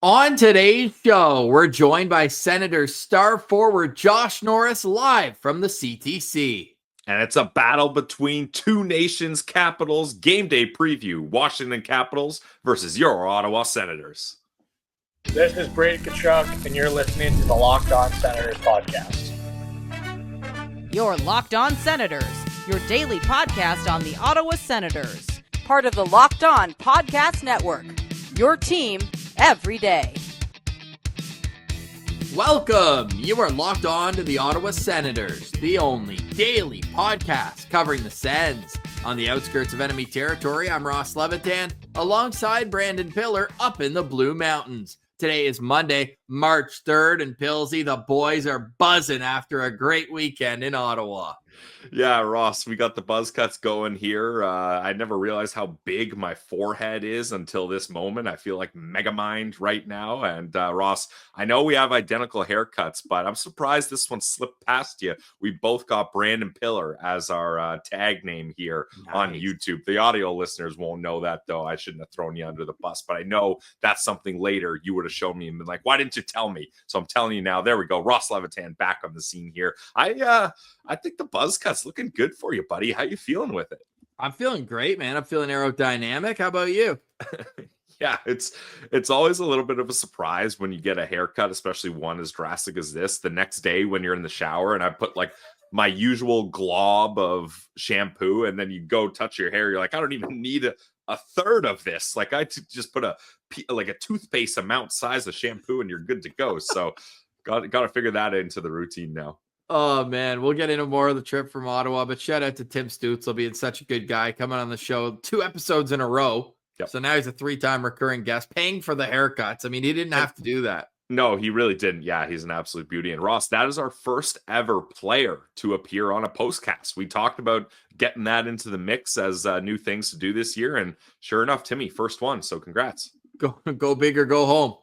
On today's show, we're joined by Senators star forward Josh Norris live from the CTC. And it's a battle between two nations' capitals. Game day preview, Washington Capitals versus your Ottawa Senators. This is Brady Tkachuk, and you're listening to the Locked On Senators podcast. Your Locked On Senators, your daily podcast on the Ottawa Senators. Part of the Locked On Podcast Network, your team every day. Welcome. You are locked on to the Ottawa Senators, the only daily podcast covering the Sens. On the outskirts of enemy territory, I'm Ross Levitan, alongside Brandon Piller up in the Blue Mountains. Today is Monday, March 3rd, and Pillsy, the boys are buzzing after a great weekend in Ottawa. Yeah, Ross, we got the buzz cuts going here. I never realized how big my forehead is until this moment. I feel like Megamind right now. And Ross, I know we have identical haircuts, but I'm surprised this one slipped past you. We both got Brandon Piller as our tag name here on YouTube. The audio listeners won't know that, though. I shouldn't have thrown you under the bus, but I know that's something later you would have shown me and been like, why didn't you tell me? So I'm telling you now. There we go. Ross Levitan back on the scene here. I think the buzz cut's looking good for you, buddy. How you feeling with it? I'm feeling great, man. I'm feeling aerodynamic. How about you? Yeah, it's always a little bit of a surprise when you get a haircut, especially one as drastic as this. The next day when you're in the shower and I put like my usual glob of shampoo and then you go touch your hair, you're like, I don't even need a third of this. Like I just put a toothpaste amount size of shampoo and you're good to go. So got to figure that into the routine now. Oh, man, we'll get into more of the trip from Ottawa, but shout out to Tim Stutzel being such a good guy, coming on the show 2 episodes in a row. Yep. So now he's a 3-time recurring guest, paying for the haircuts. I mean, he didn't have to do that. No, he really didn't. Yeah, he's an absolute beauty. And Ross, that is our first ever player to appear on a postcast. We talked about getting that into the mix as new things to do this year. And sure enough, Timmy, first one. So congrats. Go big or go home.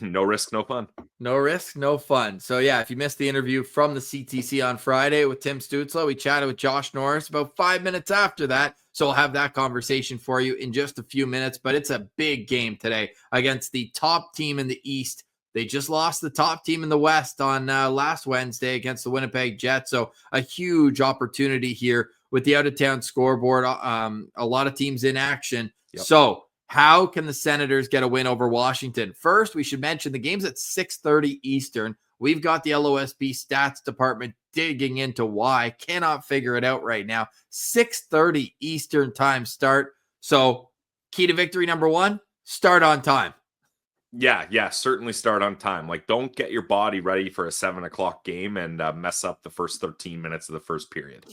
No risk, no fun. No risk, no fun. So, yeah, if you missed the interview from the CTC on Friday with Tim Stutzel, we chatted with Josh Norris about 5 minutes after that. So we'll have that conversation for you in just a few minutes. But it's a big game today against the top team in the East. They just lost the top team in the West on last Wednesday against the Winnipeg Jets. So a huge opportunity here with the out-of-town scoreboard. A lot of teams in action. Yep. So how can the Senators get a win over Washington? First, we should mention the game's at 6:30 Eastern. We've got the LOSB stats department digging into why. Cannot figure it out right now. 6:30 Eastern time start. So key to victory number 1, start on time. Yeah, certainly start on time. Like, don't get your body ready for a 7 o'clock game and mess up the first 13 minutes of the first period.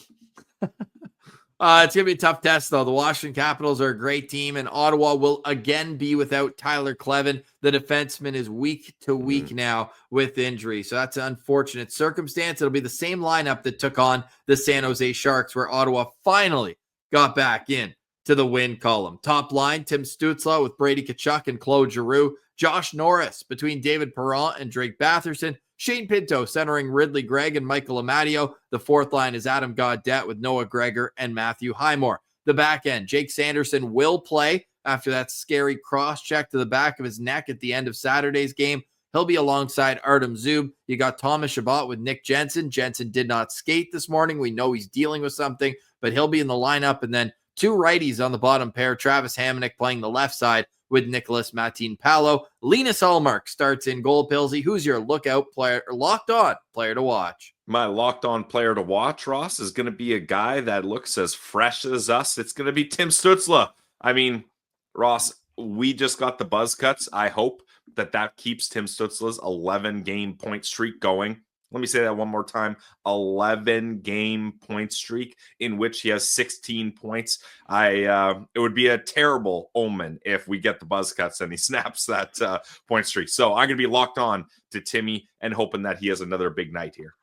It's going to be a tough test, though. The Washington Capitals are a great team, and Ottawa will again be without Tyler Kleven. The defenseman is week to week now with injury, so that's an unfortunate circumstance. It'll be the same lineup that took on the San Jose Sharks, where Ottawa finally got back in to the win column. Top line, Tim Stutzel with Brady Tkachuk and Claude Giroux. Josh Norris between David Perron and Drake Batherson. Shane Pinto centering Ridley Gregg and Michael Amadio. The fourth line is Adam Gaudette with Noah Gregor and Matthew Highmore. The back end, Jake Sanderson will play after that scary cross-check to the back of his neck at the end of Saturday's game. He'll be alongside Artem Zub. You got Thomas Chabot with Nick Jensen. Jensen did not skate this morning. We know he's dealing with something, but he'll be in the lineup. And then 2 righties on the bottom pair, Travis Hamonic playing the left side with Nicholas Matin-Palo. Linus Ullmark starts in goal. Pillsy, who's your lookout player, locked on player to watch? My locked on player to watch, Ross, is going to be a guy that looks as fresh as us. It's going to be Tim Stützle. I mean, Ross, we just got the buzz cuts. I hope that keeps Tim Stützle's 11-game point streak going. Let me say that one more time. 11-game point streak in which he has 16 points. It would be a terrible omen if we get the buzz cuts and he snaps that point streak. So I'm going to be locked on to Timmy and hoping that he has another big night here.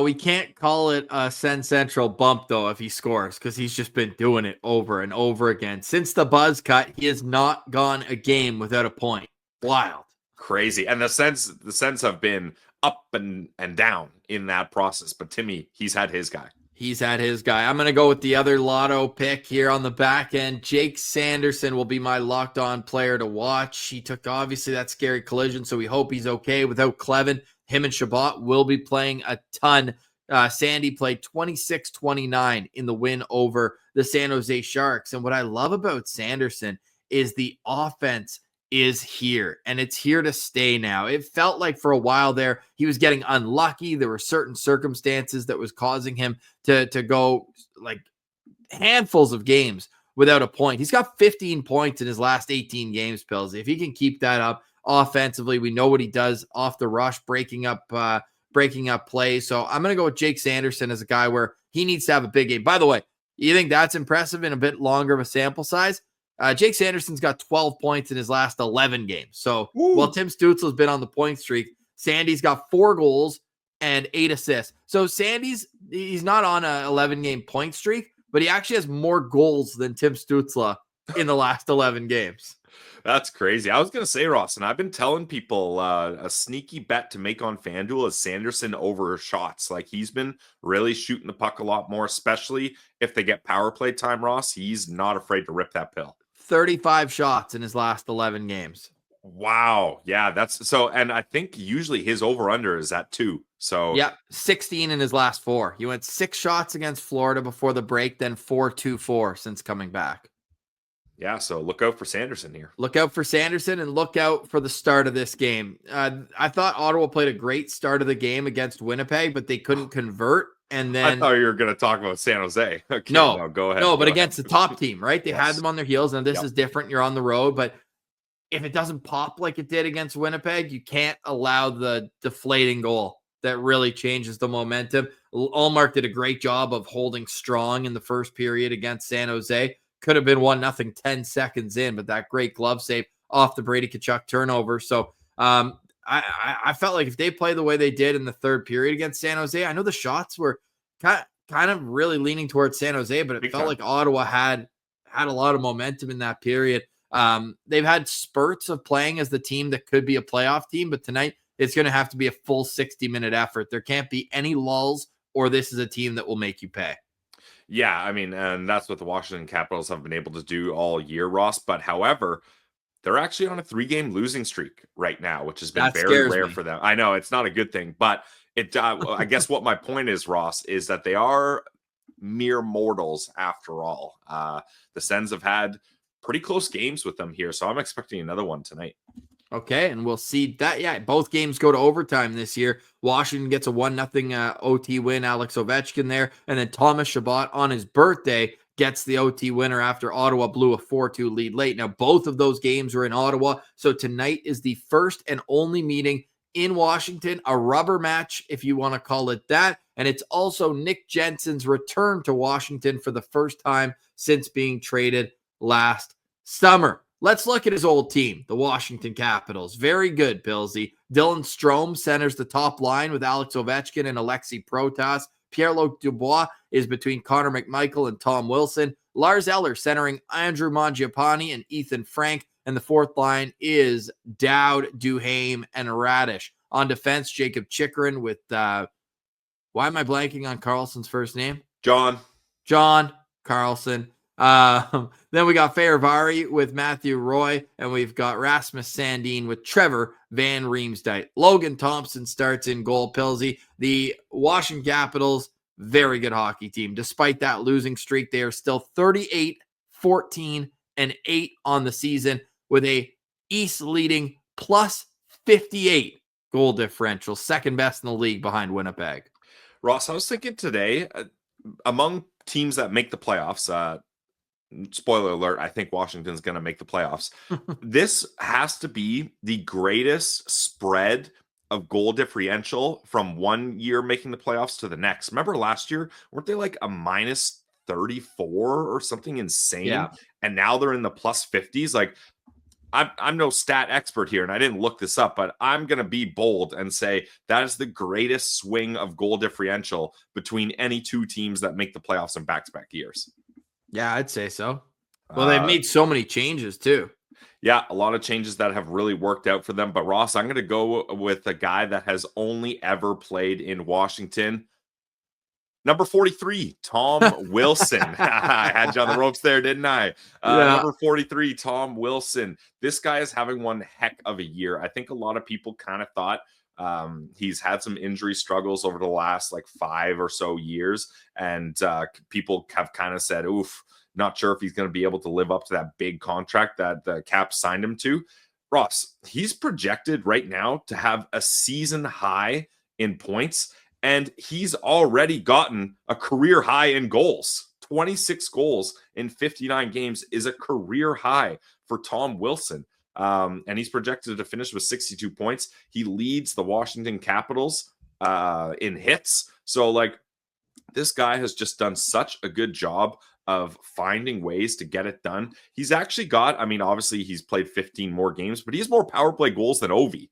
We can't call it a Sen Central bump, though, if he scores, because he's just been doing it over and over again. Since the buzz cut, he has not gone a game without a point. Wild. Crazy. And the Sens have been up and down in that process. But Timmy, he's had his guy. He's had his guy. I'm going to go with the other lotto pick here on the back end. Jake Sanderson will be my locked on player to watch. He took obviously that scary collision, so we hope he's okay. Without Clevin, him and Shabbat will be playing a ton. Sandy played 26-29 in the win over the San Jose Sharks. And what I love about Sanderson is the offense is here, and it's here to stay now. It felt like for a while there, he was getting unlucky. There were certain circumstances that was causing him to go like handfuls of games without a point. He's got 15 points in his last 18 games, Pillsy. If he can keep that up offensively, we know what he does off the rush, breaking up plays. So I'm going to go with Jake Sanderson as a guy where he needs to have a big game. By the way, you think that's impressive in a bit longer of a sample size? Jake Sanderson's got 12 points in his last 11 games. So while Tim Stützle's been on the point streak, Sandy's got 4 goals and 8 assists. So he's not on a 11-game point streak, but he actually has more goals than Tim Stützle in the last 11 games. That's crazy. I was going to say, Ross, and I've been telling people a sneaky bet to make on FanDuel is Sanderson over shots. Like, he's been really shooting the puck a lot more, especially if they get power play time, Ross. He's not afraid to rip that pill. 35 shots in his last 11 games. Wow. Yeah, that's so. And I think usually his over-under is at 2. So, yeah, 16 in his last 4. He went 6 shots against Florida before the break, then 4-2-4 since coming back. Yeah, so look out for Sanderson here. Look out for Sanderson and look out for the start of this game. I thought Ottawa played a great start of the game against Winnipeg, but they couldn't convert. And then I thought you were going to talk about San Jose. Okay, no, go ahead. No, but against the top team, right? They Yes. had them on their heels, and this is different. You're on the road, but if it doesn't pop like it did against Winnipeg, you can't allow the deflating goal that really changes the momentum. Ullmark did a great job of holding strong in the first period against San Jose. Could have been 1-0 10 seconds in, but that great glove save off the Brady Tkachuk turnover. So I felt like if they play the way they did in the third period against San Jose, I know the shots were kind of really leaning towards San Jose, but it felt like Ottawa had a lot of momentum in that period. They've had spurts of playing as the team that could be a playoff team, but tonight it's going to have to be a full 60-minute effort. There can't be any lulls, or this is a team that will make you pay. Yeah, I mean, and that's what the Washington Capitals have been able to do all year, Ross. But however, they're actually on a 3-game losing streak right now, which has been very rare for them. I know it's not a good thing, but it. I guess what my point is, Ross, is that they are mere mortals after all. The Sens have had pretty close games with them here, so I'm expecting another one tonight. Okay, and we'll see that. Yeah, both games go to overtime this year. Washington gets a 1-0 OT win, Alex Ovechkin there, and then Thomas Chabot on his birthday gets the OT winner after Ottawa blew a 4-2 lead late. Now, both of those games are in Ottawa, so tonight is the first and only meeting in Washington, a rubber match, if you want to call it that, and it's also Nick Jensen's return to Washington for the first time since being traded last summer. Let's look at his old team, the Washington Capitals. Very good, Pillsy. Dylan Strome centers the top line with Alex Ovechkin and Alexi Protas. Pierre-Luc Dubois is between Connor McMichael and Tom Wilson. Lars Eller centering Andrew Mangiapane and Ethan Frank. And the fourth line is Dowd, Duhaime, and Radish. On defense, Jacob Chikrin with, why am I blanking on Carlson's first name? John Carlson. Then we got Fehérváry with Matthew Roy, and we've got Rasmus Sandin with Trevor Van Riemsdyk. Logan Thompson starts in goal, Pillsy. The Washington Capitals, very good hockey team. Despite that losing streak, they are still 38-14-8 on the season with a East leading plus 58 goal differential, second best in the league behind Winnipeg. Ross, I was thinking today, among teams that make the playoffs, spoiler alert, I think Washington's going to make the playoffs. This has to be the greatest spread of goal differential from one year making the playoffs to the next. Remember last year, weren't they like a minus 34 or something insane? Yeah. And now they're in the plus 50s. Like, I'm no stat expert here, and I didn't look this up, but I'm going to be bold and say that is the greatest swing of goal differential between any two teams that make the playoffs in back-to-back years. Yeah, I'd say so. Well, they've made so many changes too. Yeah, a lot of changes that have really worked out for them. But Ross, I'm going to go with a guy that has only ever played in Washington. Number 43, Tom Wilson. I had you on the ropes there, didn't I? Yeah. Number 43, Tom Wilson. This guy is having one heck of a year. I think a lot of people kind of thought he's had some injury struggles over the last like 5 or so years. And people have kind of said, oof, not sure if he's going to be able to live up to that big contract that the Caps signed him to. Ross, he's projected right now to have a season high in points. And he's already gotten a career high in goals. 26 goals in 59 games is a career high for Tom Wilson. And he's projected to finish with 62 points. He leads the Washington Capitals in hits. So, like, this guy has just done such a good job of finding ways to get it done. He's actually got, I mean, obviously he's played 15 more games, but he has more power play goals than Ovi.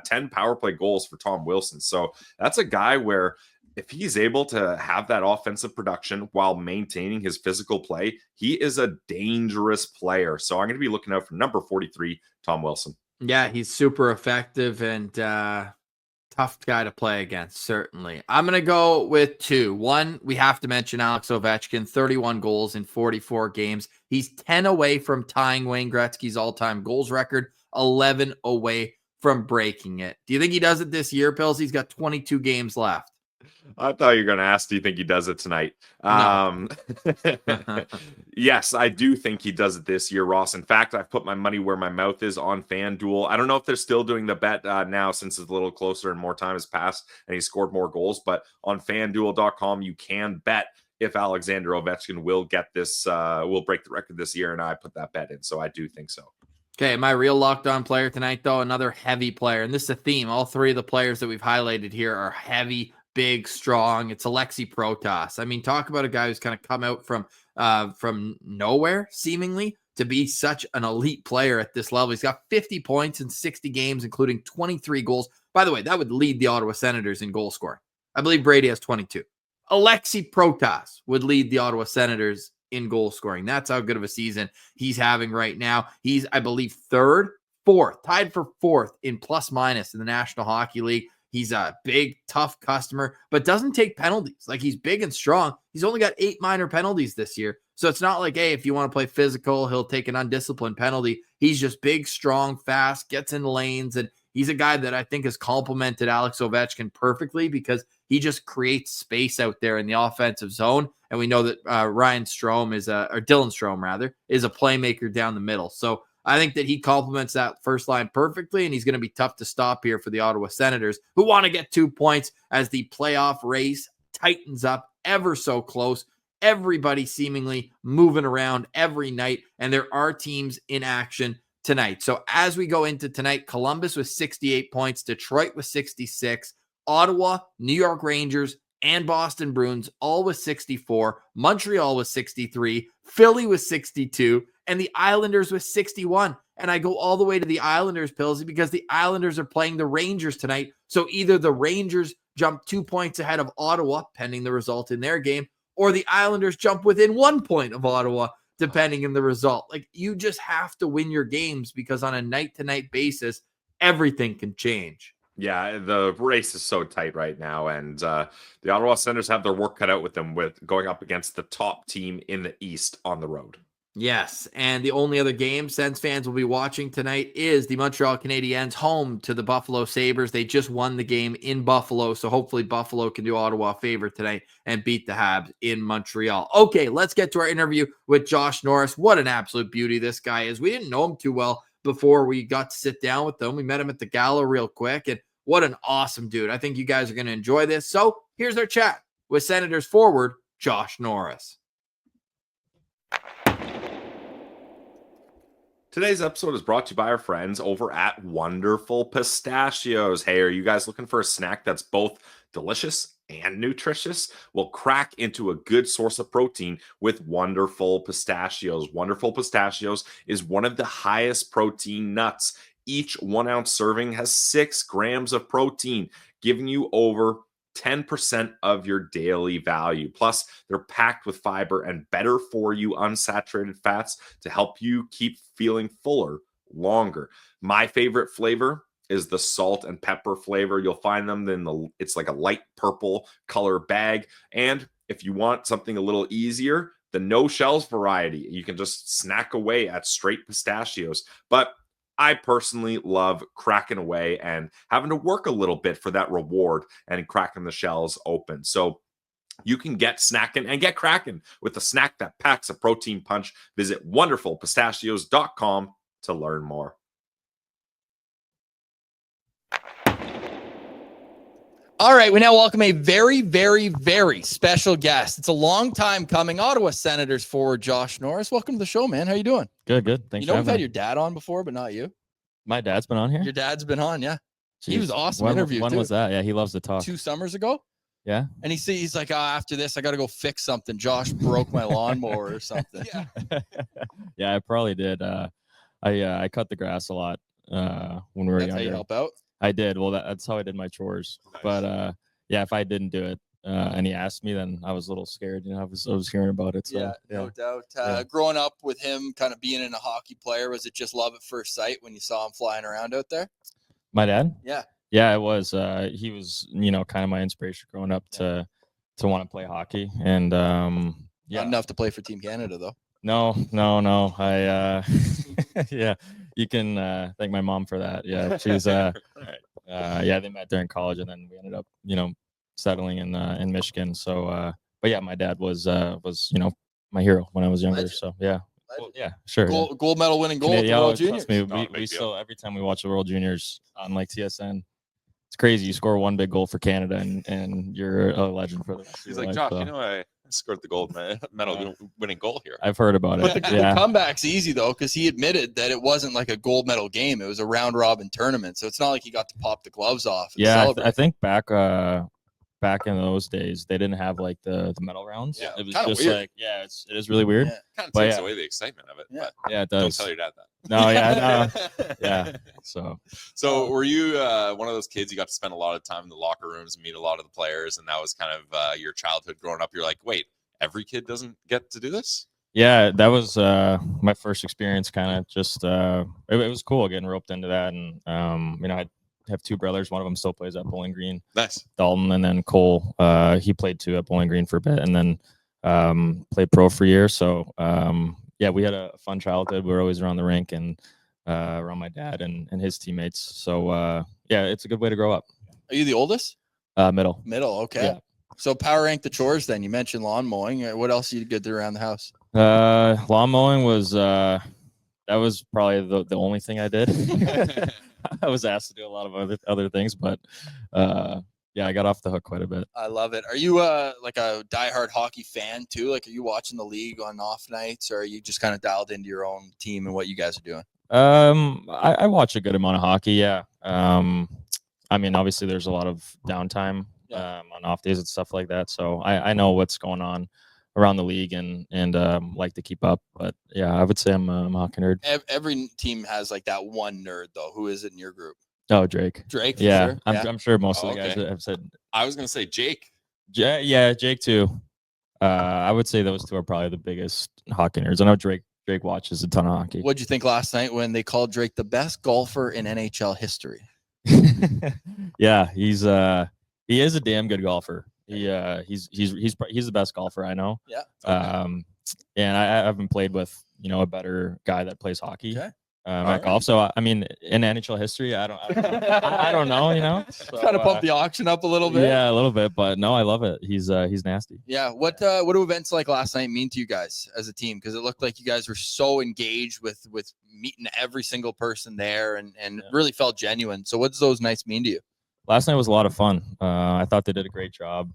10 power play goals for Tom Wilson. So that's a guy where if he's able to have that offensive production while maintaining his physical play, he is a dangerous player. So I'm going to be looking out for number 43, Tom Wilson. Yeah, he's super effective and tough guy to play against, certainly. I'm going to go with 2. 1, we have to mention Alex Ovechkin, 31 goals in 44 games. He's 10 away from tying Wayne Gretzky's all-time goals record, 11 away from breaking it. Do you think he does it this year, Pills? He's got 22 games left. I thought you were going to ask, do you think he does it tonight? No. Yes, I do think he does it this year, Ross. In fact, I've put my money where my mouth is on FanDuel. I don't know if they're still doing the bet now since it's a little closer and more time has passed and he scored more goals. But on FanDuel.com, you can bet if Alexander Ovechkin will get this, will break the record this year. And I put that bet in. So I do think so. Okay, my real locked on player tonight, though, another heavy player. And this is a theme. All 3 of the players that we've highlighted here are heavy, big, strong. It's Alexi Protas. I mean, talk about a guy who's kind of come out from nowhere, seemingly, to be such an elite player at this level. He's got 50 points in 60 games, including 23 goals. By the way, that would lead the Ottawa Senators in goal scoring. I believe Brady has 22. Alexi Protas would lead the Ottawa Senators in goal scoring. That's how good of a season he's having right now. He's, I believe, tied for 4th in plus minus in the National Hockey League. He's a big, tough customer, but doesn't take penalties. Like, he's big and strong. He's only got 8 minor penalties this year. So it's not like, hey, if you want to play physical, he'll take an undisciplined penalty. He's just big, strong, fast, gets in lanes, and he's a guy that I think has complemented Alex Ovechkin perfectly because he just creates space out there in the offensive zone. And we know that Dylan Strome is a playmaker down the middle. So I think that he complements that first line perfectly, and he's going to be tough to stop here for the Ottawa Senators, who want to get 2 points as the playoff race tightens up ever so close. Everybody seemingly moving around every night, and there are teams in action tonight. So as we go into tonight, Columbus with 68 points, Detroit with 66, Ottawa, New York Rangers, and Boston Bruins all with 64, Montreal with 63, Philly with 62, and the Islanders with 61. And I go all the way to the Islanders, Pillsy, because the Islanders are playing the Rangers tonight. So either the Rangers jump 2 points ahead of Ottawa, pending the result in their game, or the Islanders jump within 1 point of Ottawa, depending on the result. Like, you just have to win your games because on a night-to-night basis, everything can change. Yeah, the race is so tight right now, and the Ottawa Senators have their work cut out with them with going up against the top team in the East on the road. Yes, and the only other game Sens fans will be watching tonight is the Montreal Canadiens home to the Buffalo Sabres. They just won the game in Buffalo, so hopefully Buffalo can do Ottawa a favor tonight and beat the Habs in Montreal. Okay, let's get to our interview with Josh Norris. What an absolute beauty this guy is. We didn't know him too well before we got to sit down with them. We met him at the gala real quick, and what an awesome dude. I think you guys are going to enjoy this. So here's our chat with Senators forward Josh Norris. Today's episode is brought to you by our friends over at Wonderful Pistachios. Hey, are you guys looking for a snack that's both delicious and nutritious? Well, crack into a good source of protein with Wonderful Pistachios. Wonderful Pistachios is one of the highest protein nuts. Each 1 ounce serving has 6 grams of protein, giving you over 10% of your daily value. Plus, they're packed with fiber and better for you unsaturated fats to help you keep feeling fuller longer. My favorite flavor is the salt and pepper flavor. You'll find them it's like a light purple color bag. And if you want something a little easier, the no shells variety, you can just snack away at straight pistachios. But I personally love cracking away and having to work a little bit for that reward and cracking the shells open. So you can get snacking and get cracking with a snack that packs a protein punch. Visit wonderfulpistachios.com to learn more. All right, we now welcome a very, very, very special guest. It's a long time coming. Ottawa Senators forward Josh Norris. Welcome to the show, man. How you doing? Good. Thanks. You know, we've had your dad on before, but not you. My dad's been on here. Your dad's been on, yeah. Jeez. He was awesome When interview. was that? Yeah, he loves to talk. 2 summers ago. Yeah. And he's like, after this, I got to go fix something. Josh broke my lawnmower or something. Yeah. Yeah, I probably did. I cut the grass a lot when we were That's younger. how you help out. I did. Well, that's how I did my chores. Nice. But yeah, if I didn't do it and he asked me, then I was a little scared. I was hearing about it. So, Yeah, no doubt. Growing up with him, kind of being in a hockey player, was it just love at first sight when you saw him flying around out there? My dad? Yeah. Yeah, it was. He was, kind of my inspiration growing up to want to play hockey. And Not enough to play for Team Canada, though. No. I yeah, you can thank my mom for that. Yeah, she's yeah, they met during college, and then we ended up settling in Michigan. So but yeah, my dad was my hero when I was younger. Legend. So yeah. Well, yeah, sure. Gold medal winning goal at the Yeah, World trust Juniors. me, we still, every time we watch the World Juniors on like TSN, it's crazy. You score one big goal for Canada and you're a legend for the rest of He's your like, life, Josh, so. I scored the gold medal winning goal here. I've heard about But it. the Yeah. comeback's easy, though, because he admitted that it wasn't like a gold medal game. It was a round-robin tournament. So it's not like he got to pop the gloves off and Yeah, celebrate. I think back in those days, they didn't have like the medal rounds. Yeah, It was kinda just weird. like, yeah, it is really weird. Yeah. Kind of But takes yeah. away the excitement of it. Yeah. But Yeah, it don't does. tell your dad that. No, yeah, no, yeah. So were you one of those kids you got to spend a lot of time in the locker rooms and meet a lot of the players, and that was kind of your childhood growing up? You're like, wait, every kid doesn't get to do this? Yeah, that was my first experience. Kind of just it was cool getting roped into that, and I have 2 brothers. One of them still plays at Bowling Green, Nice. Dalton, and then Cole. He played 2 at Bowling Green for a bit, and then played pro for a year. So yeah, we had a fun childhood. We were always around the rink and around my dad and his teammates. So yeah, it's a good way to grow up. Are you the oldest? Middle. Middle, okay. Yeah. So power rank the chores then. You mentioned lawn mowing. What else you did around the house? Lawn mowing was that was probably the only thing I did. I was asked to do a lot of other things, but yeah, I got off the hook quite a bit. I love it. Are you like a diehard hockey fan too? Like, are you watching the league on off nights, or are you just kind of dialed into your own team and what you guys are doing? I watch a good amount of hockey. Yeah. I mean, obviously there's a lot of downtime on off days and stuff like that. So I know what's going on around the league and like to keep up. But yeah, I would say I'm a hockey nerd. Every team has like that one nerd though. Who is it in your group? Oh, Drake. Drake. For Yeah, sure? I'm sure most of Oh, the guys okay. have said. I was gonna say Jake. Yeah, Jake too. I would say those 2 are probably the biggest hockey nerds. I know Drake watches a ton of hockey. What'd you think last night when they called Drake the best golfer in NHL history? Yeah, he is a damn good golfer. He's the best golfer I know. Yeah. And I haven't played with a better guy that plays hockey Okay. at golf. So I mean, in NHL history, I don't know. So, Kind of pump the auction up a little bit. Yeah, a little bit, but no, I love it. He's nasty. Yeah. What do events like last night mean to you guys as a team? Because it looked like you guys were so engaged with meeting every single person there and really felt genuine. So what does those nights mean to you? Last night was a lot of fun. I thought they did a great job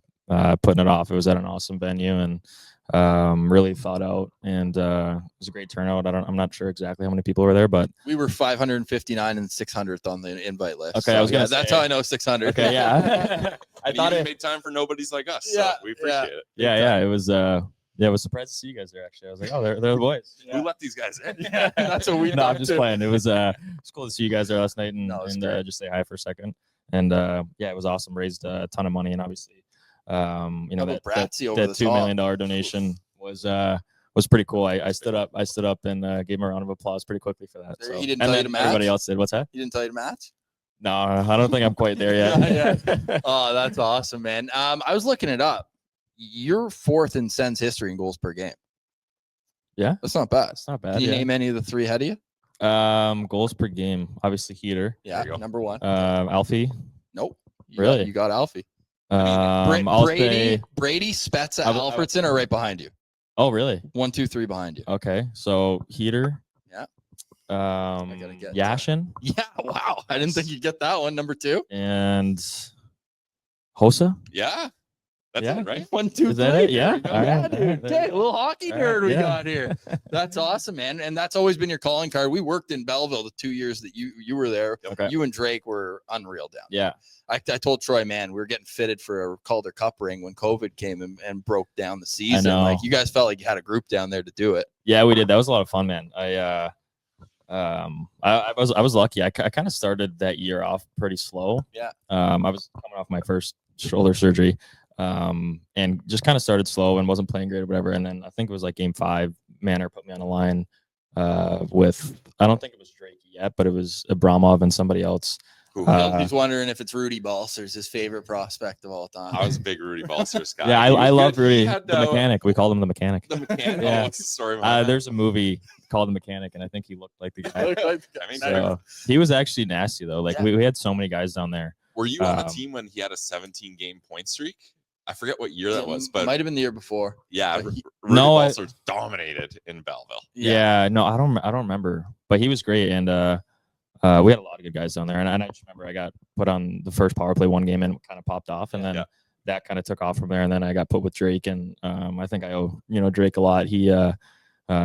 putting it off. It was at an awesome venue and really thought out, and it was a great turnout. I'm not sure exactly how many people were there, but We were 559 and 600th on the invite list. Okay, I was gonna that's say. how I know 600. okay, yeah. I And thought you it. made time for nobodies like us. Yeah, So we appreciate it. Yeah, it was. Yeah, I was surprised to see you guys there. Actually, I was like, oh, they're the boys. Who let these guys in? That's what we No, I'm thought just too. playing. It was cool to see you guys there last night and, No, it was and great. just say hi for a second. And yeah, it was awesome. Raised a ton of money, and obviously, Double that Bratsy over that the $2 top. million donation was pretty cool. I stood up and gave him a round of applause pretty quickly for that. He So, didn't and tell you then to match? everybody else did. What's that? He didn't tell you to match? No, I don't think I'm quite there yet. Yeah. Oh, that's awesome, man. I was looking it up. You're 4th in Sens history in goals per game. Yeah, That's not bad. it's not bad. Can you name any of the 3 ahead of you? Goals per game, obviously Heater. Yeah, number 1. Alfie. Nope. Really? You got Alfie. I'll Brady, say. Spezza, Alfredson are right behind you. Oh, really? 1, 2, 3 behind you. Okay, so Heater. Yeah. Yashin. Yeah. Wow. I didn't think you'd get that one. Number 2. And Hossa. Yeah. That's Yeah. it, right? 1, 2, Is that 3. it? Yeah. There we go. All Yeah, right. dude. Okay, a little hockey nerd we Yeah. got here. That's awesome, man. And that's always been your calling card. We worked in Belleville the 2 years that you were there. Okay. You and Drake were unreal down there. Yeah. I told Troy, man, we were getting fitted for a Calder Cup ring when COVID came and broke down the season. know. Like, you guys felt like you had a group down there to do it. Yeah, we did. That was a lot of fun, man. I was lucky. I kind of started that year off pretty slow. Yeah. I was coming off my first shoulder surgery, and just kind of started slow and wasn't playing great or whatever. And then I think it was like game 5, Manor put me on the line with, I don't think it was Drake yet, but it was Abramov and somebody else. He's wondering if it's Rudy Balsers, his favorite prospect of all time. I was a big Rudy Balsers guy. Yeah, He was I love good. Rudy, He had, the mechanic. We called him the mechanic. The mechanic. Yeah. Oh, what's the story behind that? There's a movie called The Mechanic, and I think he looked like the guy. I mean, So he was actually nasty though. Like we had so many guys down there. were you on a team when he had a 17-game point streak? I forget what year that was, but might have been the year before. yeah, but Rudy No, Balsers dominated in Belleville. Yeah, no, I don't remember, but he was great, and we had a lot of good guys down there. And I just remember I got put on the first power play one game and kind of popped off, and then that kind of took off from there. And then I got put with Drake, and I think I owe Drake a lot. He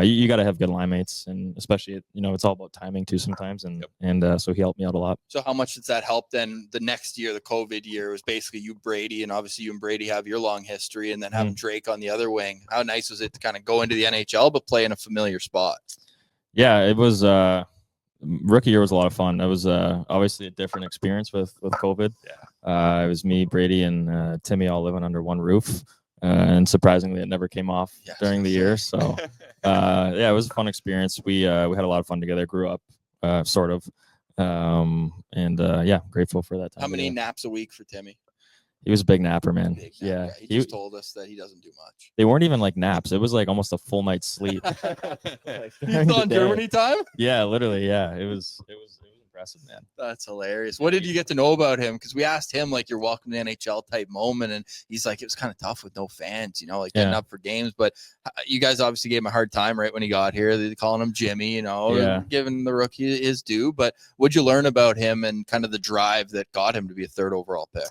you got to have good line mates, and especially it's all about timing too sometimes, and so he helped me out a lot. So how much does that help then? The next year, the COVID year, was basically you, Brady, and obviously you and Brady have your long history, and then having Drake on the other wing. How nice was it to kind of go into the NHL but play in a familiar spot? Yeah, it was. Rookie year was a lot of fun. It was obviously a different experience with COVID. It was me, Brady, and Timmy all living under one roof. And surprisingly, it never came off during the year. So, it was a fun experience. We had a lot of fun together. Grew up, sort of, grateful for that time. How many naps a week for Timmy? He was a big napper, man. Big Yeah, nap guy. He just told us that he doesn't do much. They weren't even like naps. It was like almost a full night's sleep. He's on Germany time? Yeah, literally. Yeah, it was impressive, man. That's hilarious. What did you get to know about him? Because we asked him like your welcome to NHL type moment, and he's like, it was kind of tough with no fans, like getting up for games. But you guys obviously gave him a hard time right when he got here. They're calling him Jimmy, giving the rookie his due. But what'd you learn about him and kind of the drive that got him to be a 3rd overall pick?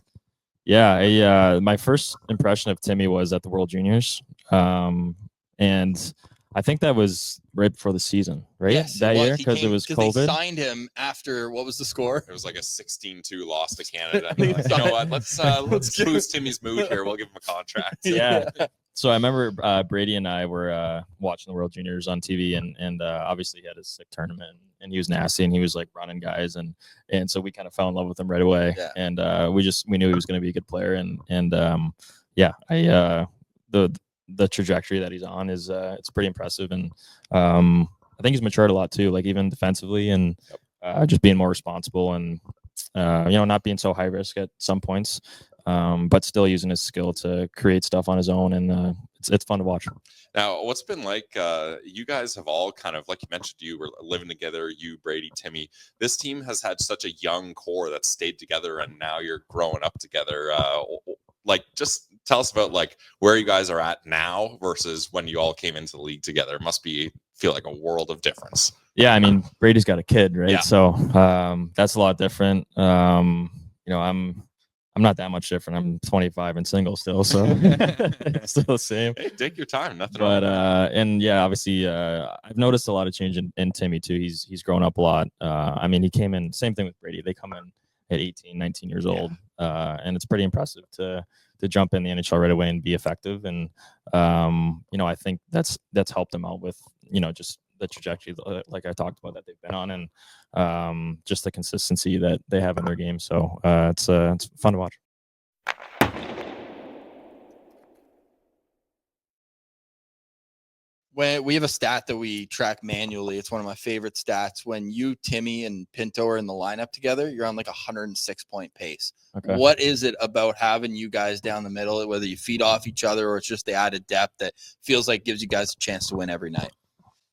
Yeah, my first impression of Timmy was at the World Juniors, and I think that was right before the season, right? Yes, that year, because it was COVID. They signed him after, what was the score? It was like a 16-2 loss to Canada. Like, you know what? Let's boost Timmy's mood here. We'll give him a contract. Yeah. So I remember Brady and I were watching the World Juniors on TV, and obviously he had his sick tournament, and he was nasty, and he was like running guys, and so we kind of fell in love with him right away, and we knew he was going to be a good player, and the trajectory that he's on is it's pretty impressive, and I think he's matured a lot too, like even defensively, and just being more responsible, and not being so high risk at some points, but still using his skill to create stuff on his own, and it's fun to watch. Now, what's been like, you guys have all kind of, like you mentioned, you were living together, you, Brady, Timmy. This team has had such a young core that stayed together, and now you're growing up together. Just tell us about like where you guys are at now versus when you all came into the league together. It must feel like a world of difference. Yeah, I mean, Brady's got a kid, right? Yeah. So that's a lot different. I'm not that much different. I'm 25 and single still, so it's still the same. Hey, take your time. Nothing But wrong. and yeah, obviously I've noticed a lot of change in Timmy too. He's grown up a lot. I mean, he came in, same thing with Brady. They come in at 18, 19 years old. And it's pretty impressive to jump in the NHL right away and be effective. And I think that's helped them out with, just the trajectory like I talked about that they've been on, and just the consistency that they have in their game. So it's fun to watch. When we have a stat that we track manually, it's one of my favorite stats. When you, Timmy, and Pinto are in the lineup together, you're on like 106-point pace. Okay. What is it about having you guys down the middle, whether you feed off each other or it's just the added depth that feels like gives you guys a chance to win every night?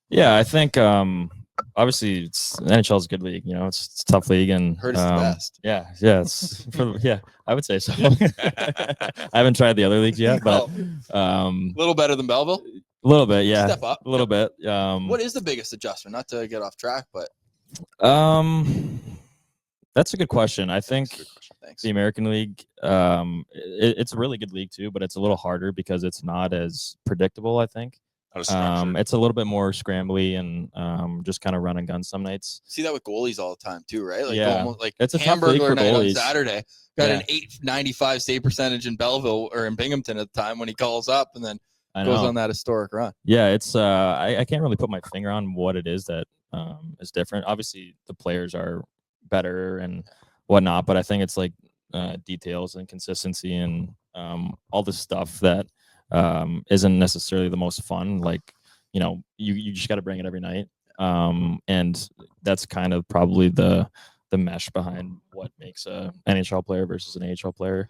Yeah, I think obviously NHL is a good league. It's a tough league, and Heard it's the best. Yeah, I would say so. I haven't tried the other leagues yet, but A little better than Belleville. a little bit, yeah, Step up. a little bit. What is the biggest adjustment? Not to get off track, but that's a good question. I think thanks. the American League, it's a really good league too, but it's a little harder because it's not as predictable. I think. It's a little bit more scrambly and just kind of run and gun some nights. See that with goalies all the time too, right? Like Yeah. almost like It's a tough league Hamburglar for night on goalies. Saturday. Got Yeah. an 895 save percentage in Belleville or in Binghamton at the time when he calls up and then I goes know. on that historic run. Yeah, it's I can't really put my finger on what it is that is different. Obviously, the players are better and whatnot, but I think it's like details and consistency and all the stuff that isn't necessarily the most fun. Like, you just got to bring it every night, and that's kind of probably the mesh behind what makes a NHL player versus an AHL player.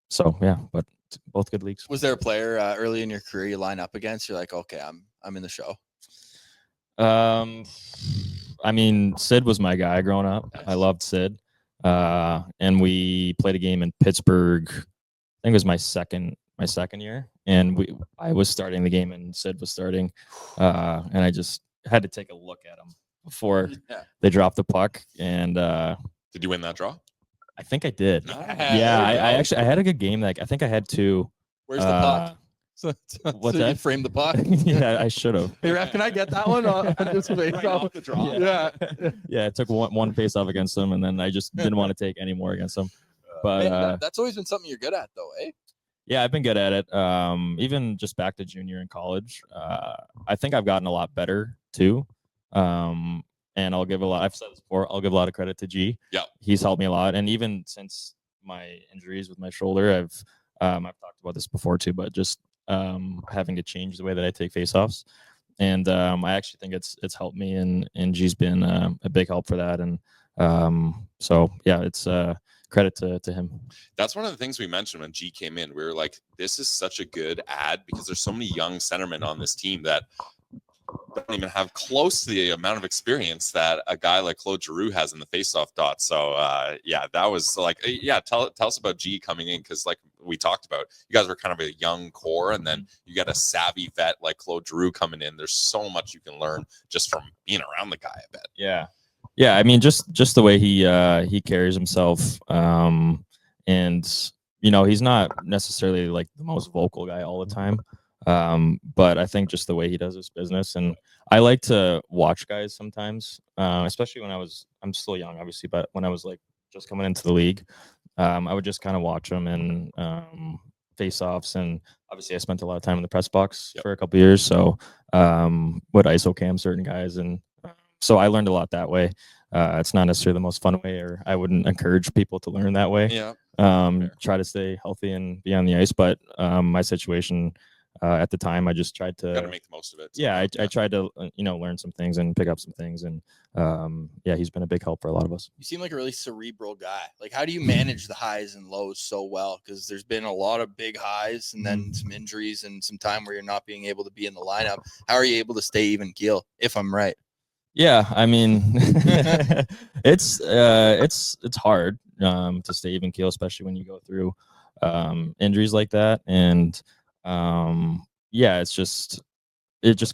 So yeah, but both good leagues. Was there a player early in your career you line up against? You're like, okay, I'm in the show. I mean, Sid was my guy growing up. Nice. I loved Sid. And we played a game in Pittsburgh. I think it was my second year, and I was starting the game and Sid was starting, and I just had to take a look at him before they dropped the puck. And Did you win that draw? I think I did. Nice. Yeah, I had a good game. Like I think I had two. Where's the puck? What's so that? You framed the puck. Yeah, I should have. Hey, Ref, can I get that one on this face off the draw. Yeah. Yeah, it took one face off against him, and then I just didn't want to take any more against him. But Man, that's always been something you're good at, though, eh? yeah, I've been good at it. Even just back to junior in college, I think I've gotten a lot better too. And I'll give I've said this before, I'll give a lot of credit to G. Yeah. He's helped me a lot. And even since my injuries with my shoulder, I've talked about this before too, but just having to change the way that I take faceoffs. And I actually think it's helped me, and G's been a big help for that. And so yeah, it's credit to him. That's one of the things we mentioned when G came in. We were like, this is such a good ad because there's so many young centermen on this team that don't even have close to the amount of experience that a guy like Claude Giroux has in the faceoff dot. So yeah, that was like, yeah, tell us about G coming in, because like we talked about, you guys were kind of a young core, and then you got a savvy vet like Claude Giroux coming in. There's so much you can learn just from being around the guy, I bet. Yeah, I mean, just the way he carries himself, and he's not necessarily like the most vocal guy all the time. But I think just the way he does his business, and I like to watch guys sometimes, especially when I'm still young, obviously, but when I was like just coming into the league, I would just kind of watch them and face-offs, and obviously I spent a lot of time in the press box for a couple of years, so would ISO cam certain guys, and so I learned a lot that way. It's not necessarily the most fun way, or I wouldn't encourage people to learn that way. Yeah. Try to stay healthy and be on the ice, but my situation at the time, I just tried to Got to make the most of it. Yeah, I tried to learn some things and pick up some things, and yeah, he's been a big help for a lot of us. You seem like a really cerebral guy. Like, how do you manage the highs and lows so well? Because there's been a lot of big highs and then some injuries and some time where you're not being able to be in the lineup. How are you able to stay even keel, if I'm right? Yeah, I mean, it's hard to stay even keel, especially when you go through injuries like that, and yeah, it just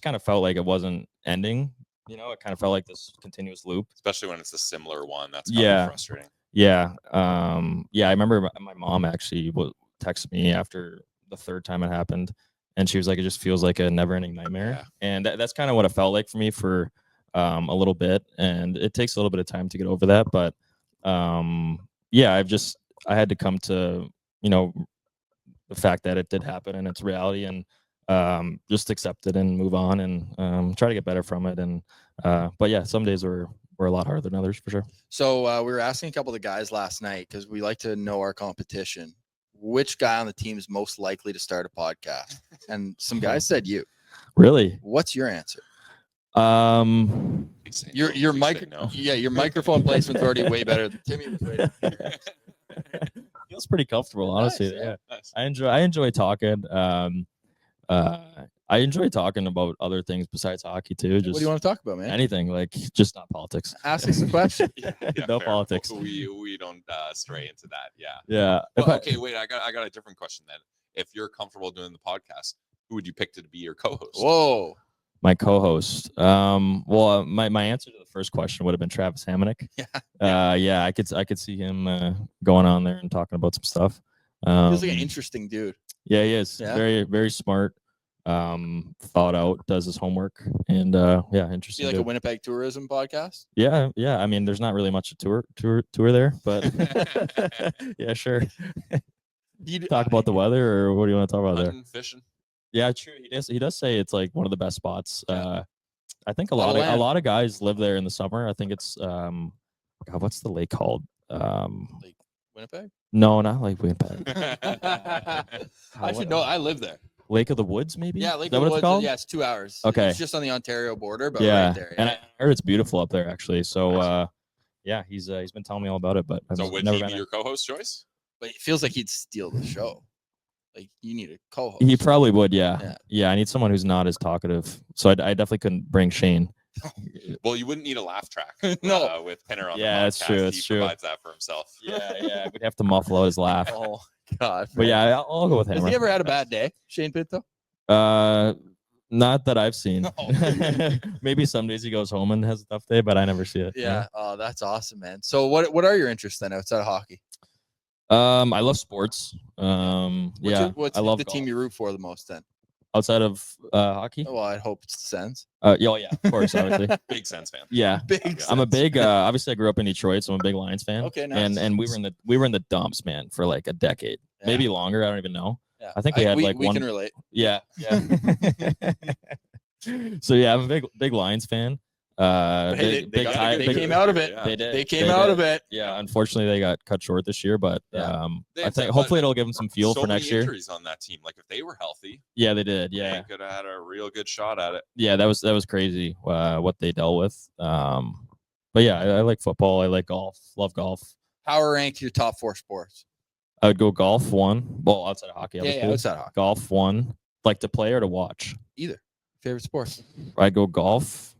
kind of felt like it wasn't ending. It kind of felt like this continuous loop, Especially when it's a similar one. That's kind of frustrating. Yeah. Yeah, I remember my mom actually texted me after the third time it happened, and she was like, it just feels like a never-ending nightmare. Yeah. And that's kind of what it felt like for me for a little bit, and it takes a little bit of time to get over that, but yeah, I had to come to the fact that it did happen and it's reality, and just accept it and move on, and try to get better from it. And but yeah, some days were a lot harder than others, for sure. So we were asking a couple of the guys last night, because we like to know our competition. Which guy on the team is most likely to start a podcast? And some guys said you. Really? What's your answer? Please say Your no. Please say mic, no. yeah, your microphone placement's already way better than Timmy was. Way better. Feels pretty comfortable, honestly. Nice, Yeah. Nice. I enjoy talking. I enjoy talking about other things besides hockey too. Just What do you want to talk about, man? anything, like just not politics. Ask us a question. Yeah, No fair. politics. We don't stray into that. Yeah. Yeah. Well, okay, wait. I got a different question then. If you're comfortable doing the podcast, who would you pick to be your co-host? Whoa. My co-host. Well, my answer to the first question would have been Travis Hamonic. Yeah. Yeah, I could see him going on there and talking about some stuff. Feels like an interesting dude. Yeah, he is. Yeah. Very, very smart. Thought out, does his homework, and yeah, See interesting. like a dude. Winnipeg tourism podcast. Yeah. I mean, there's not really much to tour there, but yeah, sure. Talk about the weather, or what do you want to talk about there? Hunting, fishing. Yeah, true. He does say it's like one of the best spots. Yeah. I think a Lot lot of of land. guys live there in the summer. I think it's God, what's the lake called? Like Winnipeg. No, not Lake Winnipeg. I should know. I live there. Lake of the Woods, maybe. Yeah, Is Lake that of what the it's Woods. called? Yeah, it's 2 hours. Okay. It's just on the Ontario border, but Yeah, right there. and Yeah. I heard it's beautiful up there actually. So yeah, he's been telling me all about it, but I've So would never he been be there. your co-host choice? But it feels like he'd steal the show. Like you need a co-host. He probably would, yeah. Yeah. Yeah, I need someone who's not as talkative. So I definitely couldn't bring Shane. Well, you wouldn't need a laugh track. No. With Pinner on Yeah, the podcast. that's true, that's he true. provides that for himself. Yeah, we'd have to muffle out his laugh. Oh God. But yeah, I'll go with him. Has he ever had a bad day, Shane Pinto? Not that I've seen. No. Maybe some days he goes home and has a tough day, but I never see it. Yeah. Oh, that's awesome, man. So what are your interests then outside of hockey? I love sports. What's I love the team golf. you root for the most then? Outside of hockey. Well, I hope it's the Sens. Yeah, of course, obviously. Big Sens fan. Yeah. Big. I'm a big obviously I grew up in Detroit, so I'm a big Lions fan. Okay, nice. And we were in the dumps, man, for like a decade. Yeah. Maybe longer, I don't even know. Yeah. I think we had like we one can relate. Yeah. So yeah, I'm a big Lions fan. They came out of it. Yeah. They did. They came out of it. Yeah, unfortunately they got cut short this year, but Yeah. They I have think to- hopefully but it'll give them some fuel so for many next year. injuries on that team. Like if they were healthy, Yeah, they did. Yeah, they could have had a real good shot at it. yeah, that was crazy what they dealt with. But yeah, I like football. I like golf. Love golf. Power rank your top 4 sports. I would go golf 1. Well, outside of hockey, obviously. Yeah, outside hockey. Golf 1. Like to play or to watch. Either. Favorite sports. I'd go golf.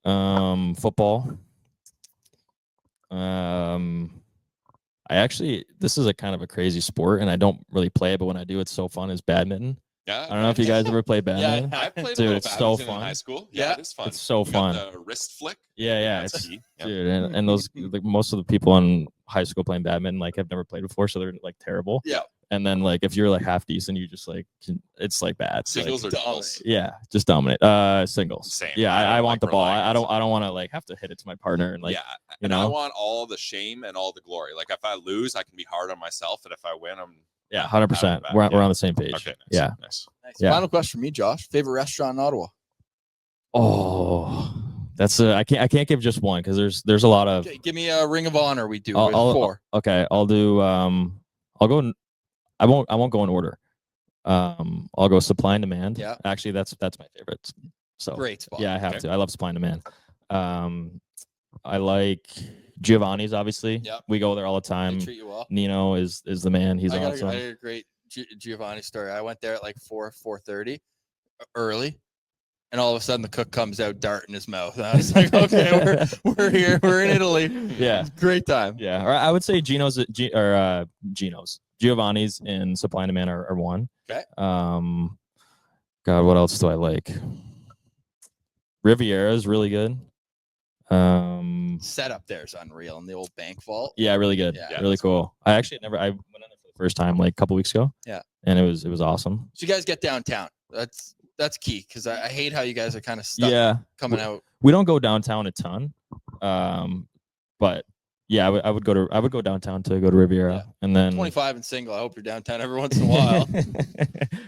Football. This is a kind of a crazy sport, and I don't really play it, but when I do, it's so fun. Is badminton. Yeah. I don't know if you guys ever play badminton. I played Dude, a little it's so badminton in fun. high school. Yeah. It is fun. It's so You got fun. the wrist flick. Yeah, That's it's key. Yeah. dude, and those like most of the people in high school playing badminton like have never played before, so they're like terrible. Yeah. And then like if you're like half decent, you just like it's like bad. It's, like, Singles or doubles? yeah, just dominate. Singles. Same. Yeah, I I don't want like the ball. I reliance. don't want to like have to hit it to my partner and like yeah. you And I know. want all the shame and all the glory. Like if I lose, I can be hard on myself, and if I win, I'm Yeah, not 100%. bad. We're Yeah. on the same page. Okay. Nice. Yeah. Nice. Nice. Yeah. Final question for me, Josh. Favorite restaurant in Ottawa? Oh, that's I can't give just one because there's a lot of. Okay, give me a Ring of Honor. We do with I'll 4. Okay, I'll do. I'll go. I won't go in order. I'll go supply and demand. Yeah. Actually, that's my favorite. So Great spot. yeah, I have Okay. to. I love supply and demand. I like Giovanni's. Obviously, Yep. we go there all the They time. treat you well. Nino is the man. He's I got awesome. a great Giovanni story. I went there at like 4:30 early, and all of a sudden the cook comes out, dart in his mouth. And I was like, okay, we're here. We're in Italy. Yeah. Great time. Yeah, or I would say Gino's Giovanni's and supply and demand are one. Okay. God, what else do I like? Riviera is really good. Setup there is unreal in the old bank vault. Yeah, really good. Yeah. Really cool. I went in there for the first time like a couple weeks ago. Yeah. And it was awesome. So you guys get downtown. That's key because I hate how you guys are kind of stuck Yeah. coming out. We don't go downtown a ton. But yeah, I would go downtown to go to Riviera Yeah. and then 25 and single. I hope you're downtown every once in a while.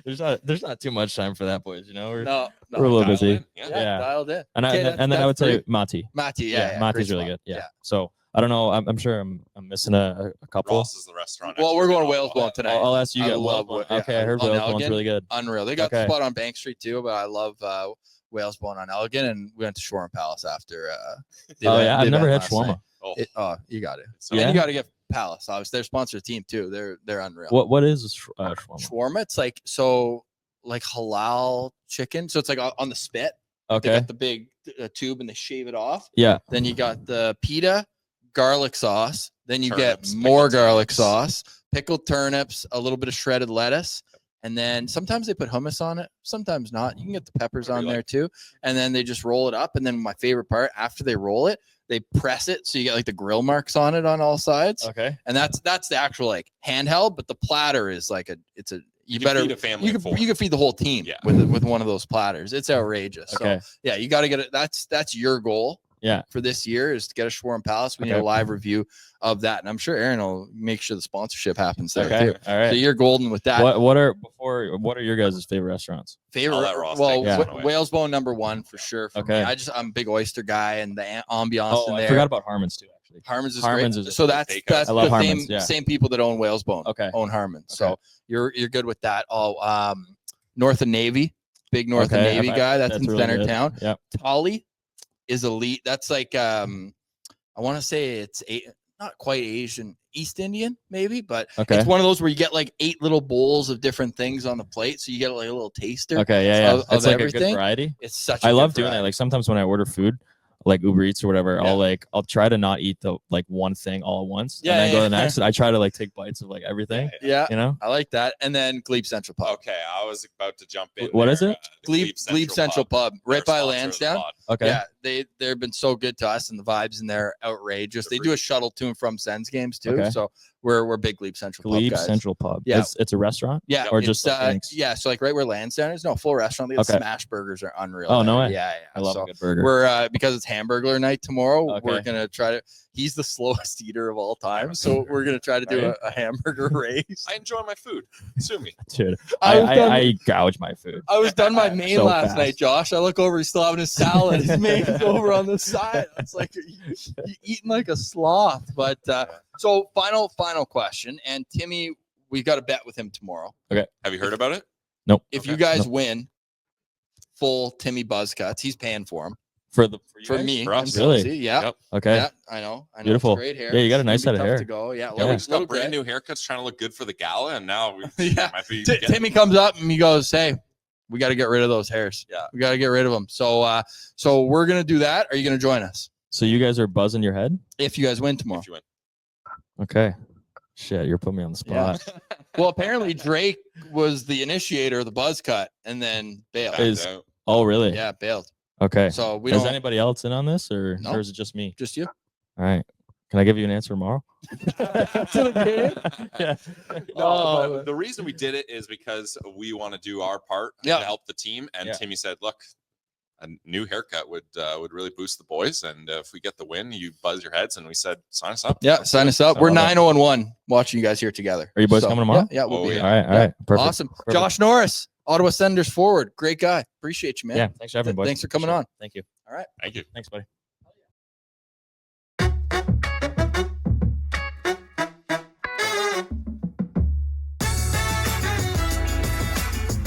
there's not too much time for that, boys. You know, no, we're a little Dial busy. in. Yeah. Yeah. dialed in. And Okay, and then I would that's say great. Mati. Mati, Yeah, yeah, Mati's great really spot. good. Yeah. So I don't know. I'm sure I'm missing a couple. Ross is the restaurant. Well, we're expert. going to Whalesbone tonight. I'll ask you I guys. love Okay, I heard on Whalesbone's Elgin. really good. Unreal. They got the Okay. spot on Bank Street too, but I love Whalesbone on Elgin, and we went to Shawarma Palace after. I've never had shawarma. You got it. So And Yeah? you got to get Palace. Obviously, they're sponsor team too. They're unreal. What is shawarma? Shawarma? It's like halal chicken. So it's like on the spit. They Okay. got the big tube and they shave it off. Yeah. Then you got the pita, garlic sauce. Then you Turnips, get more pickled garlic turnips. sauce, pickled turnips, a little bit of shredded lettuce. And then sometimes they put hummus on it, sometimes not. You can get the peppers Whatever on you there like. too. And then they just roll it up. And then my favorite part, after they roll it, they press it. So you get like the grill marks on it on all sides. Okay. And that's the actual like handheld, but the platter is like you can better feed a family you of can, four. you can feed the whole team Yeah. with one of those platters. It's outrageous. Okay. So yeah, you got to get it. That's your goal. Yeah. For this year is to get a Shawarma Palace. We need Okay. a live review of that, and I'm sure Aaron will make sure the sponsorship happens there Okay. too. All right. So you're golden with that. What are your guys' favorite restaurants? Favorite? I'll let Ross Well, take this one away. Whalesbone number one for sure. For Okay. me. I'm a big oyster guy, and the ambiance in I there. forgot about Harmon's too. Actually. Harmon's is Harmon's great. is So a that's steakhouse. that's I love the Harmon's, same people that own Whalesbone. Okay. Own Harmon. So Okay. you're good with that. North of Navy, big North of Okay, Navy guy. That's in really center good. town. Yeah. Tolly is elite. That's like I want to say it's not quite Asian, East Indian maybe, but Okay. it's one of those where you get like 8 little bowls of different things on the plate, so you get like a little taster. Okay. Yeah. of It's like a good everything. variety. It's such. I a love good doing that. variety. Like sometimes when I order food, like Uber Eats or whatever, Yeah. I'll try to not eat the like one thing all at once, Yeah, and then go yeah, to the next. And I try to like take bites of like everything. Yeah, You know. I like that. And then Glebe Central Pub. Okay, I was about to jump in. What there. is it? The Glebe Central Pub, right They're by a sponsor of the Lansdowne. pod. Okay. Yeah, they've been so good to us, and the vibes in there outrageous. They do a shuttle to and from Sens games too, Okay. so we're big Glebe Central Glebe Pub guys. Central Pub. Yeah. It's a restaurant. Yeah, Or it's, just like drinks? yeah. So like right where Lansdowne is, no full restaurant. They got Okay. smash burgers are unreal. Oh, no there. way. Yeah, I love so a good burger. we're because it's hamburger night tomorrow. We're Okay. gonna try to. He's the slowest eater of all time, so we're gonna try to do Right. a hamburger race. I enjoy my food. Sue me. Dude, I was done- I gouge my food. I was done my main So last fast. night, Josh. I look over, he's still having his salad. His main's over on the side. It's like you're eating like a sloth. But so final question. And Timmy, we got a bet with him tomorrow. Have you heard about it? Nope. If Okay. you guys Nope. win full Timmy buzz cuts, he's paying for them. For you For guys? me. For us. and Really? Pilsy, Yeah. Yep. Okay. Yeah, I know. Beautiful. It's great hair. Yeah, you got a nice It's gonna set of be tough hair. to go. Yeah. Yeah. We just got little brand gray. new haircuts trying to look good for the gala, and now we Yeah. might be Timmy comes up and he goes, "Hey, we got to get rid of those hairs. Yeah. We got to get rid of them." So, so we're gonna do that. Are you gonna join us So you guys are buzzing your head? if you guys win tomorrow? if you win. Okay. Shit, you're putting me on the Yeah. spot. Well, apparently Drake was the initiator of the buzz cut and then bailed. Backed Is- out. Oh, really? Yeah, bailed. Okay. So we Is don't. anybody else in on this, or No. is it just me? Just you. All right. Can I give you an answer tomorrow? To the game? Yeah. No, Oh. but the reason we did it is because we want to do our part Yeah. to help the team. And Yeah. Timmy said, "Look, a new haircut would really boost the boys, and if we get the win, you buzz your heads." And we said, "Sign us up." Yeah, Let's sign do it. us up. I We're love it. 9-0-1 watching you guys here together. Are you boys coming tomorrow? Yeah, we'll Oh, be yeah. here. All right. All right. Perfect. Awesome. Perfect. Josh Norris, Ottawa Senators forward. Great guy. Appreciate you, man. Yeah. Thanks for having me, boys. Thanks for coming Sure. on. Thank you. Thank you. Thanks, buddy.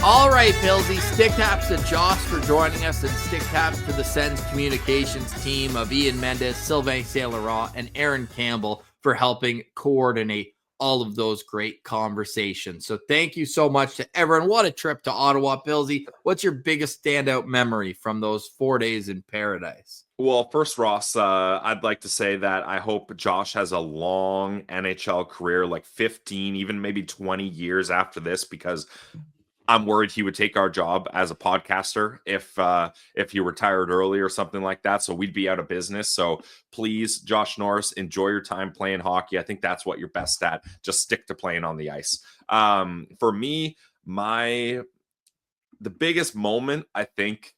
All right, Pillsy. Stick taps to Josh for joining us, and stick taps to the Sens communications team of Ian Mendes, Sylvain Saint Laurent, and Aaron Campbell for helping coordinate all of those great conversations. So thank you so much to everyone. What a trip to Ottawa, Pillsy. What's your biggest standout memory from those 4 days in paradise? Well, first, Ross, I'd like to say that I hope Josh has a long NHL career, like 15, even maybe 20 years after this, because I'm worried he would take our job as a podcaster if he retired early or something like that. So we'd be out of business. So please, Josh Norris, enjoy your time playing hockey. I think that's what you're best at. Just stick to playing on the ice. For me, the biggest moment, I think,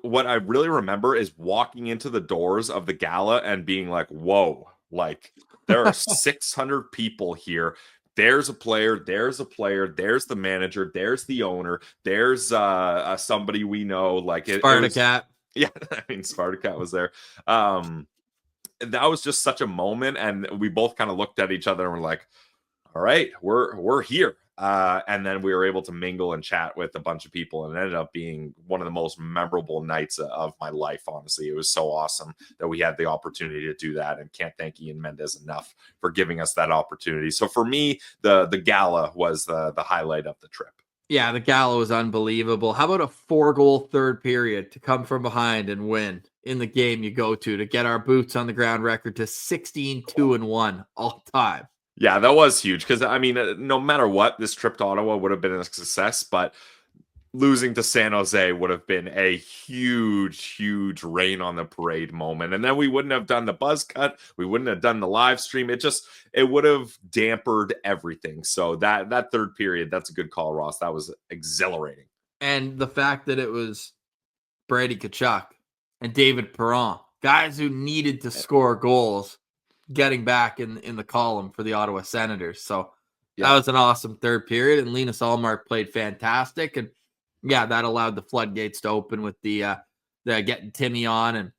what I really remember is walking into the doors of the gala and being like, whoa, like there are 600 people here. There's a player, there's the manager, there's the owner, there's somebody we know. Like it was, Spartacat. Yeah, I mean, Spartacat was there. That was just such a moment, and we both kind of looked at each other and were like, all right, we're here. And then we were able to mingle and chat with a bunch of people, and it ended up being one of the most memorable nights of my life. Honestly, it was so awesome that we had the opportunity to do that, and can't thank Ian Mendez enough for giving us that opportunity. So for me, the gala was the highlight of the trip. Yeah, the gala was unbelievable. How about a 4-goal third period to come from behind and win in the game you go to get our boots on the ground record to 16-2-1 all time? Yeah, that was huge because, I mean, no matter what, this trip to Ottawa would have been a success, but losing to San Jose would have been a huge rain on the parade moment. And then we wouldn't have done the buzz cut. We wouldn't have done the live stream. It would have dampened everything. So that third period, that's a good call, Ross. That was exhilarating. And the fact that it was Brady Tkachuk and David Perron, guys who needed to score goals, getting back in the column for the Ottawa Senators. So that was an awesome third period. And Linus Ullmark played fantastic. And yeah, that allowed the floodgates to open with the getting Timmy on and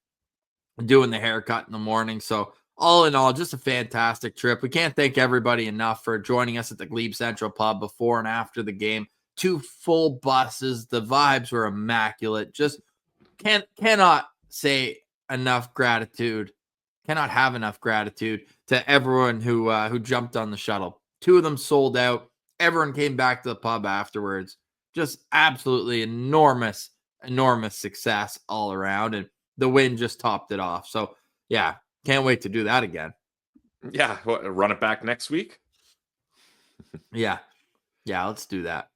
doing the haircut in the morning. So all in all, just a fantastic trip. We can't thank everybody enough for joining us at the Glebe Central Pub before and after the game. 2 full buses. The vibes were immaculate. Just cannot say enough gratitude. Cannot have enough gratitude to everyone who jumped on the shuttle. 2 of them sold out. Everyone came back to the pub afterwards. Just absolutely enormous success all around. And the win just topped it off. So, yeah, can't wait to do that again. Yeah, run it back next week? Yeah, let's do that.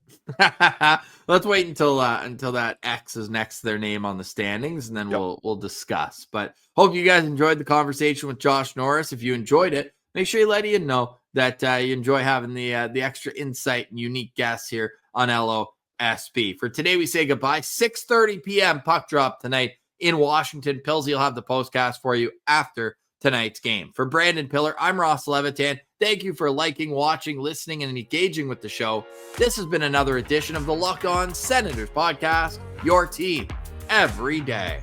Let's wait until that X is next to their name on the standings, and then we'll discuss. But hope you guys enjoyed the conversation with Josh Norris. If you enjoyed it, make sure you let Ian know that you enjoy having the extra insight and unique guests here on LOSP. For today, we say goodbye. 6:30 p.m. puck drop tonight in Washington. Pillsy will have the postcast for you after tonight's game. For Brandon Piller, I'm Ross Levitan. Thank you for liking, watching, listening, and engaging with the show. This has been another edition of the Locked On Senators podcast, your team every day.